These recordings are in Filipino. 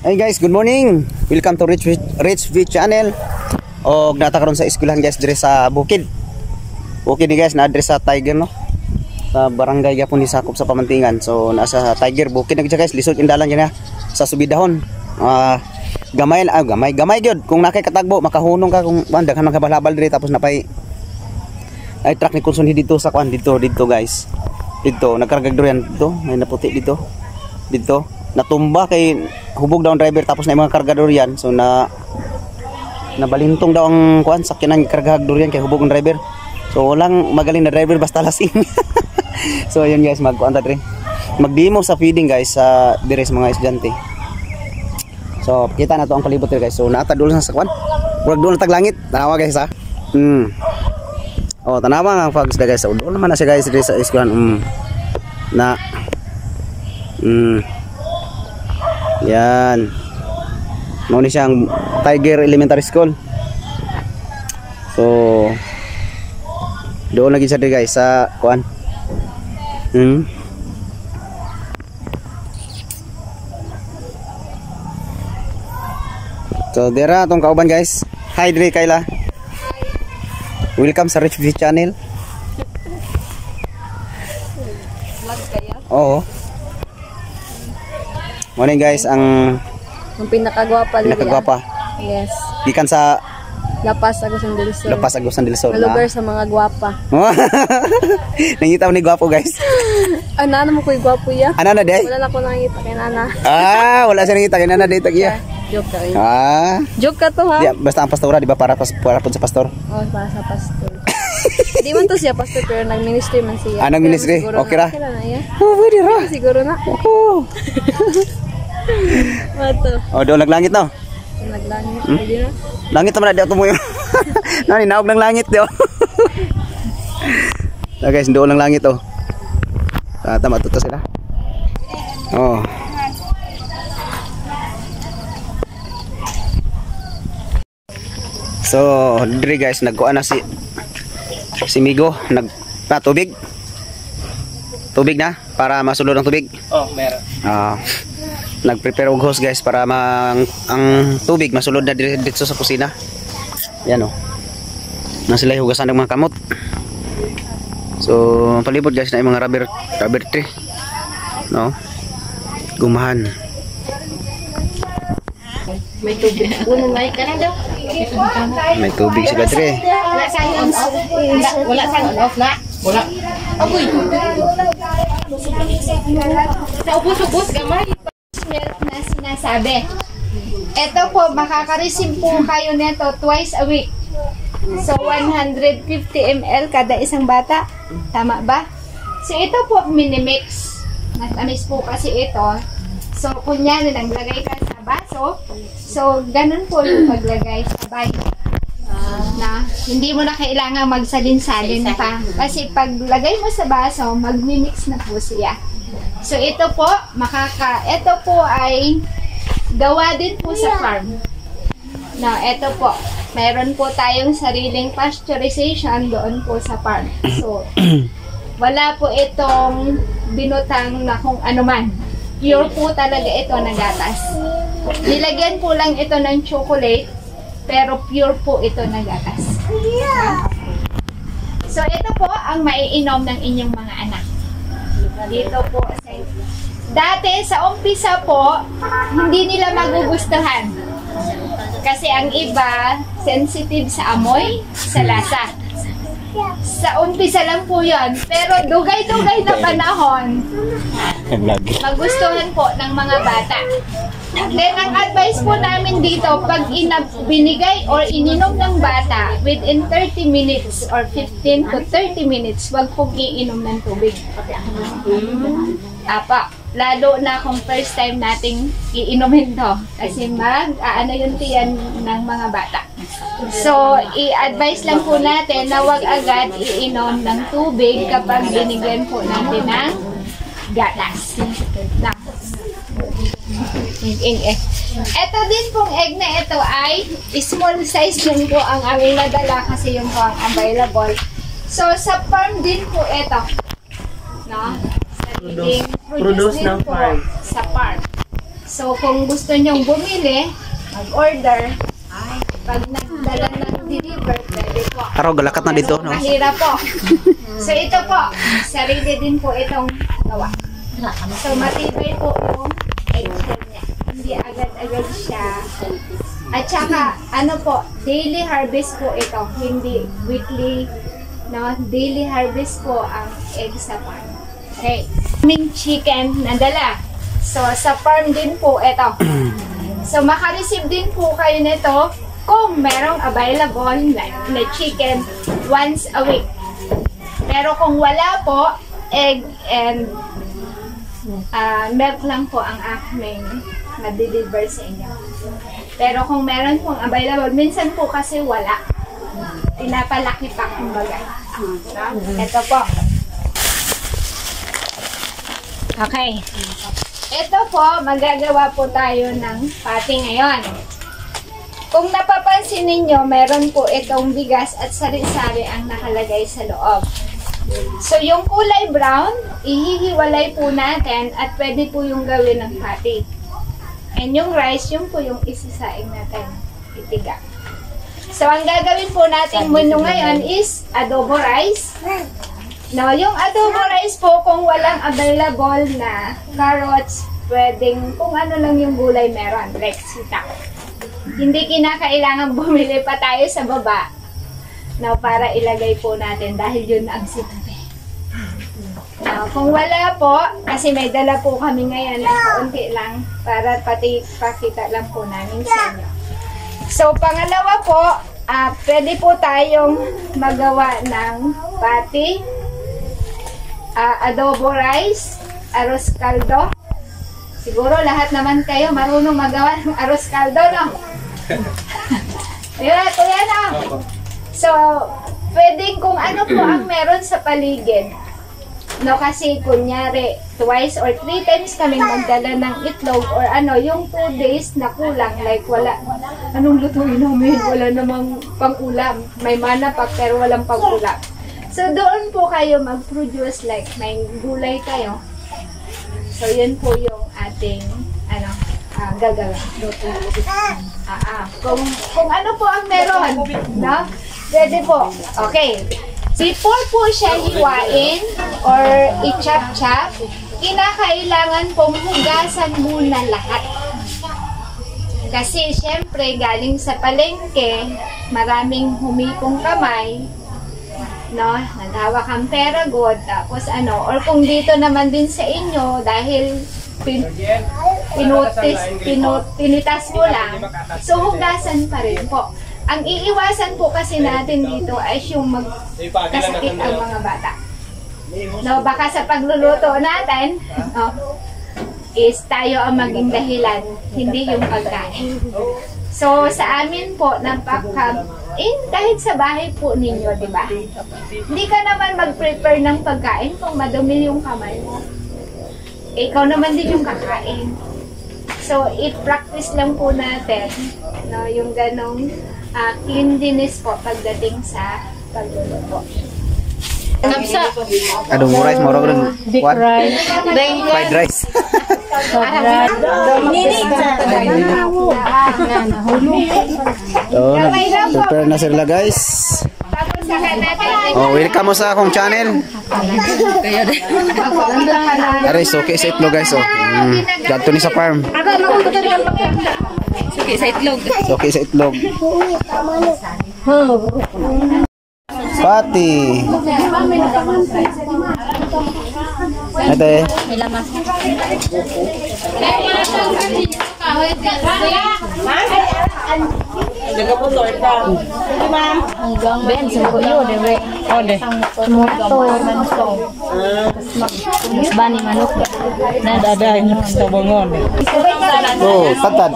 Hey guys, good morning. Welcome to Rich V Channel. Og nata karon sa eskwelahan guys dire sa Bukid. Okay ni guys, na address sa Tiger no. Sa barangay gyapon ni sakop sa Pamantingan. So nasa Tiger Bukid na guys, lisod indalan gyud sa Subidahon. Gamay gyud kung nakay katagbo makahunong ka kung daghan man kabalabal dire tapos napay ay truck ni konsunhi dito sa kwan dito guys. Dito nagkargag durian dito, may naputi dito. Dito natumba kay hubog daw ang driver tapos na yung mga kargador yan. So nabalintong daw ang kuan sakyanan kargador yan kay hubog ang driver. So walang magaling na driver basta lasing. So ayun guys, magkuan ta dre. Magdemo sa feeding guys sa dire sa mga estudyante. So kita na to ang palibot dire guys. So naata dulo sa kuan. Murag dulo tag langit. Tanawa guys ha. Oh, tanawa nga fogs guys. So dulo naman na siya guys dire sa eskwelahan. Yan. Mao ni siyang Tiger Elementary School. So doon lagi sa guys sa kuan. So dira tong kauban guys. Hi Dre Kayla. Welcome sa Rich V Channel. Vlog kaya? Oo. Morning guys, ang pinakagwapa dito. Pinakagwapa. Yes. Gikan sa Lapas Agusan del Sur. Lapas Agusan del Sur. Lugar sa mga gwapa. Nangita ni gwapo guys. Ana mo ko'y gwapo ya. Ana na day? Wala na ko nangita kay nana. Wala siya nangita kay nana day tagya. Joke ka. Joke ka to ha. Di, basta ang pastora di ba para pud sa pastor? Oh, para sa pastor. Di man to siya pastor pero nag-ministry man siya. Nag-ministry. Okay ra. Pwede ra. Siguro na. Mato. Doon naglangit no. Naglangit. Pwede na. Langit naman na mo yun. Nani naog ng langit dio. So guys, doon ng langit oh. Tama to sila. Oh. So, dire guys, nagkuan na si Migo, tubig. Tubig na para masulod ang tubig. Oh, meron. Nag-prepare og hose guys para ang tubig masulod na dito sa kusina. Yan oh. Na sila hugasan ng mga kamot. So, palibot guys na yung mga rubber tree. No? Gumahan. May tubig. Unang may ka na daw. May tubig si Gadre. Wala sang on off na. Wala. Agoy. Sa ubos-ubos gamay. Na sinasabi. Ito po, makaka-receive po kayo nito twice a week. So, 150 ml kada isang bata. Tama ba? So, ito po, minimix. Matamis po kasi ito. So, kunyari, naglagay ka sa baso. So, ganun po yung paglagay sa baso. Na, hindi mo na kailangan magsalin-salin pa. Kasi paglagay mo sa baso, magmimix na po siya. So, ito po, ito po ay gawa din po sa farm. No, ito po, meron po tayong sariling pasteurization doon po sa farm. So, wala po itong binutang na kung ano man. Pure po talaga ito na gatas. Nilagyan po lang ito ng chocolate, pero pure po ito na gatas. So, ito po ang maiinom ng inyong mga anak. Dito po sa dati sa umpisa po hindi nila magugustuhan kasi ang iba sensitive sa amoy, sa lasa. Sa umpisa lang po yon, pero dugay-dugay na panahon magustuhan po ng mga bata. Then ang advice po namin dito, pag binigay or ininom ng bata within 30 minutes or 15 to 30 minutes, wag pong iinom ng tubig. Lalo na kung first time nating iinumin to kasi ano yung tiyan ng mga bata. So, i-advise lang po natin na wag agad iinom ng tubig kapag binigyan po natin ng gatas. Ito din pong egg na ito ay small size din po ang aming nadala kasi yung po ang available. So, sa farm din po ito. No? Produce ng farm. Sa farm. So, kung gusto nyong bumili, mag-order. Pag nagdala ng deliver, pwede po. Araw galakat na dito, no? Mahirap po. So, ito po, sarili din po itong gawa. So, matibay po yung eggshell niya. Hindi agad-agad siya. At saka, ano po, daily harvest po ito. Hindi weekly, no? Daily harvest po ang egg sa farm. Okay. Aming chicken na dala. So, sa farm din po ito. So, makareceive din po kayo nito kung merong available na chicken once a week. Pero kung wala po, egg and milk lang po ang aming ma-deliver sa inyo. Pero kung meron pong available, minsan po kasi wala. Pinapalaki pa kumbaga. Ito po. Okay. Ito po, magagawa po tayo ng patty ngayon. Kung napapansin ninyo, meron po itong bigas at sari-sari ang nakalagay sa loob. So, yung kulay brown, ihihiwalay po natin at pwede po yung gawin ng patty. And yung rice, yung po yung isisaing natin, itiga. So, ang gagawin po natin muna ngayon is adobo rice. No, yung adobo rice po, kung walang available na carrots, pwedeng kung ano lang yung gulay meron, like sitaw. Hindi kinakailangan bumili pa tayo sa baba, no, para ilagay po natin dahil yun ang sitabi. No, kung wala po, kasi may dala po kami ngayon na kaunti lang para pati pakita lang po namin sa inyo. So, pangalawa po, pwede po tayong magawa ng patty, adobo rice, arroz caldo. Siguro lahat naman kayo marunong magawa ng arroz caldo, no? Diba, kuya, no? So, pwedeng kung ano po ang meron sa paligid. No, kasi kunyari, twice or 3 times kaming magdala ng itlog or ano, yung 2 days na kulang, like wala, anong lutuin namin? Wala namang pang-ulam. May mana pa pero walang pang-ulam. So, doon po kayo mag-produce, like may gulay kayo. So, yun po yung ating, ano, gagawin. Kung ano po ang meron, no? Pwede po. Okay. Before po siya hiwain or i-chop-chop, kinakailangan pong hugasan muna lahat. Kasi, syempre, galing sa palengke, maraming humipong kamay, no, naghawak ang peragod, tapos ano, or kung dito naman din sa inyo, dahil pinitas mo lang, so hugasan pa rin po. Ang iiwasan po kasi natin dito ay yung magkasakit ang mga bata. No, baka sa pagluluto natin, no, is tayo ang maging dahilan, hindi yung pagkain. So, sa amin po, kahit sa bahay po ninyo, di ba? Hindi ka naman mag-prepare ng pagkain kung madumi yung kamay mo. Ikaw naman din yung kakain. So, i-practice lang po natin, no, yung ganong cleanliness po pagdating sa pagluluto. Kapsa. Adobo rice, moro ko Big rice. fried rice. So, prepare na sila guys. Tapos saka natin, Oh, welcome mo sa akong channel. Aray, okay sa itlog guys. Oh. Ganto ni sa farm. Suki sa itlog. Okay sa itlog. Pati. Ate. Ben, suko yun, debe. Ode. Moto, manso. Mas bani manok. Nadada yung sabongon. Oh, patad.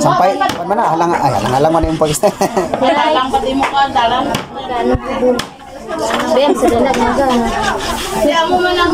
Sampai mana halang mana yung pagis. Halang pati mo ka, dalang. Ben, sadalag na gano'n. Kaya mo man lang.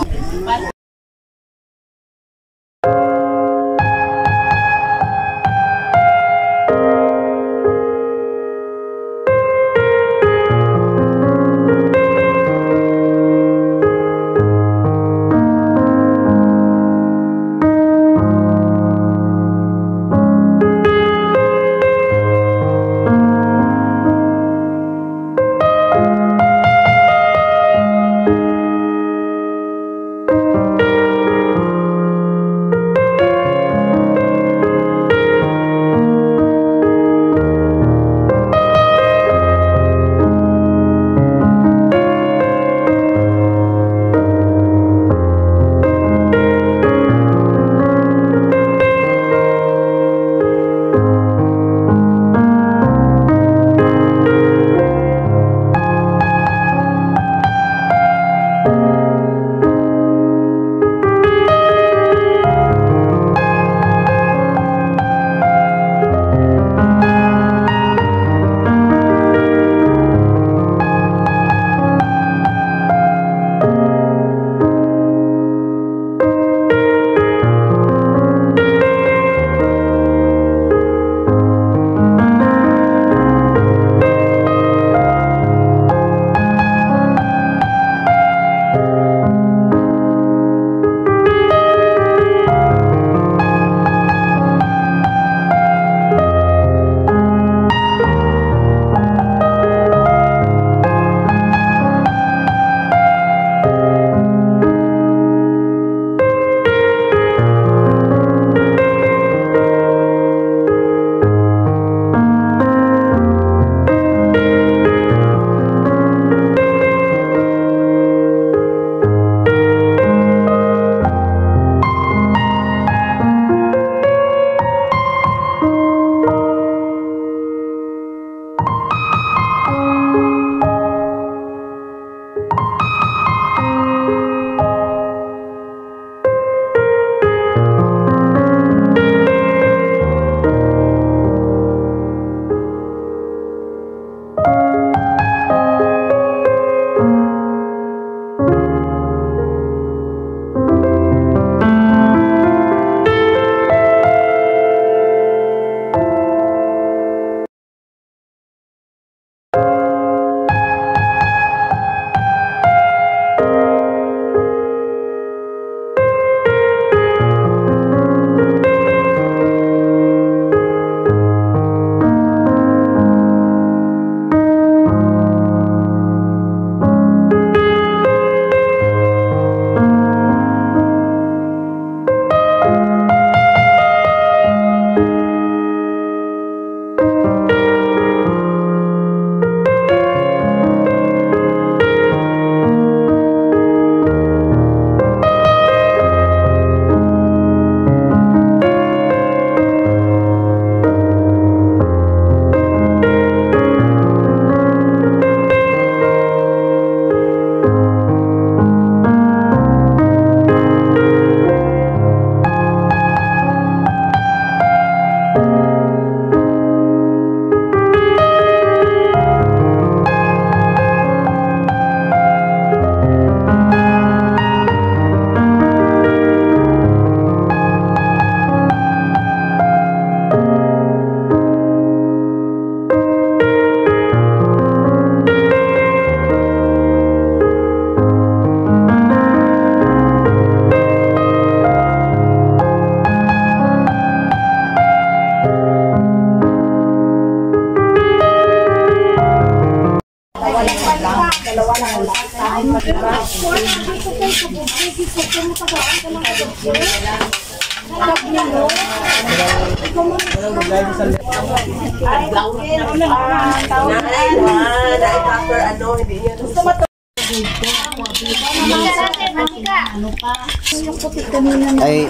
Ay,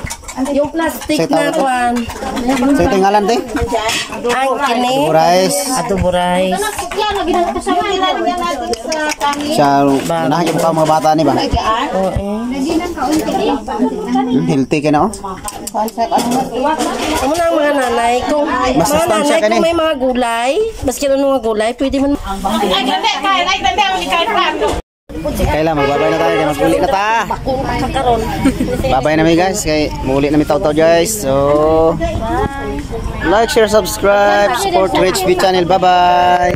Yung plastic Say na tawag ko. kwan. sa tinggalan te. Ang kini. Rice. Adobo rice. Siya, nahagip ka mga bata ni ba? Oo eh. Healthy ka na oh. Amo na ang mga nanay. Kung mga Masustansya nanay, ka ni. kung may mga gulay, maski ano mga gulay, pwede man. Kailan magbabay na tayo, kaya mag-uli na ta. Babay na mi guys, kay muli na mi taw-taw guys. So like, share, subscribe, support Rich V channel. Bye bye.